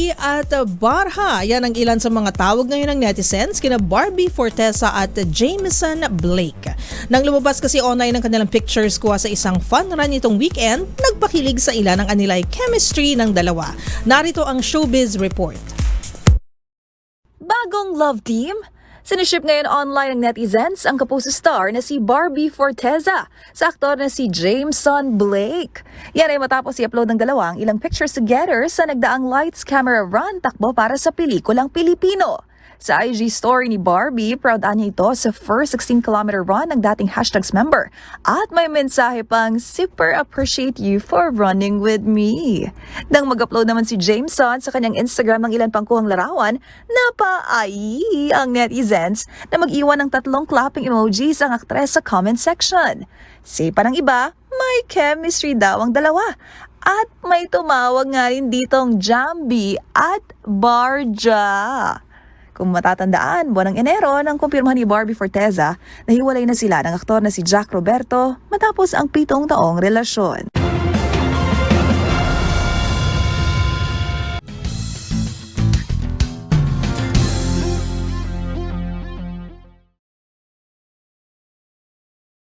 Barbie at Barha. Yan ang ilan sa mga tawag ngayon ng netizens kina Barbie Forteza at Jameson Blake. Nang lumabas kasi online ang kanilang pictures kuha sa isang fun run itong weekend, nagpakilig sa ilan ang anilay chemistry ng dalawa. Narito ang Showbiz Report. Bagong love team? Siniship ngayon online ng netizens ang kapuso star na si Barbie Forteza sa aktor na si Jameson Blake. Yan ay matapos i-upload ng dalawang ilang pictures together sa nagdaang lights camera run takbo para sa pelikulang Pilipino. Sa IG story ni Barbie, proud niya ito sa first 16-kilometer run ng dating hashtags member. At may mensahe pang, super appreciate you for running with me. Nang mag-upload naman si Jameson sa kanyang Instagram ng ilan pang kuhang larawan, napaayi ang netizens na mag-iwan ng 3 clapping emojis ang aktres sa comment section. Sipa ng iba, may chemistry daw ang dalawa. At may tumawag nga rin ditong Jambi at Barja. Kung matatandaan, buwan ng Enero nang kumpirmahan ni Barbie Forteza na hiwalay na sila ng aktor na si Jack Roberto matapos ang 7 taong relasyon.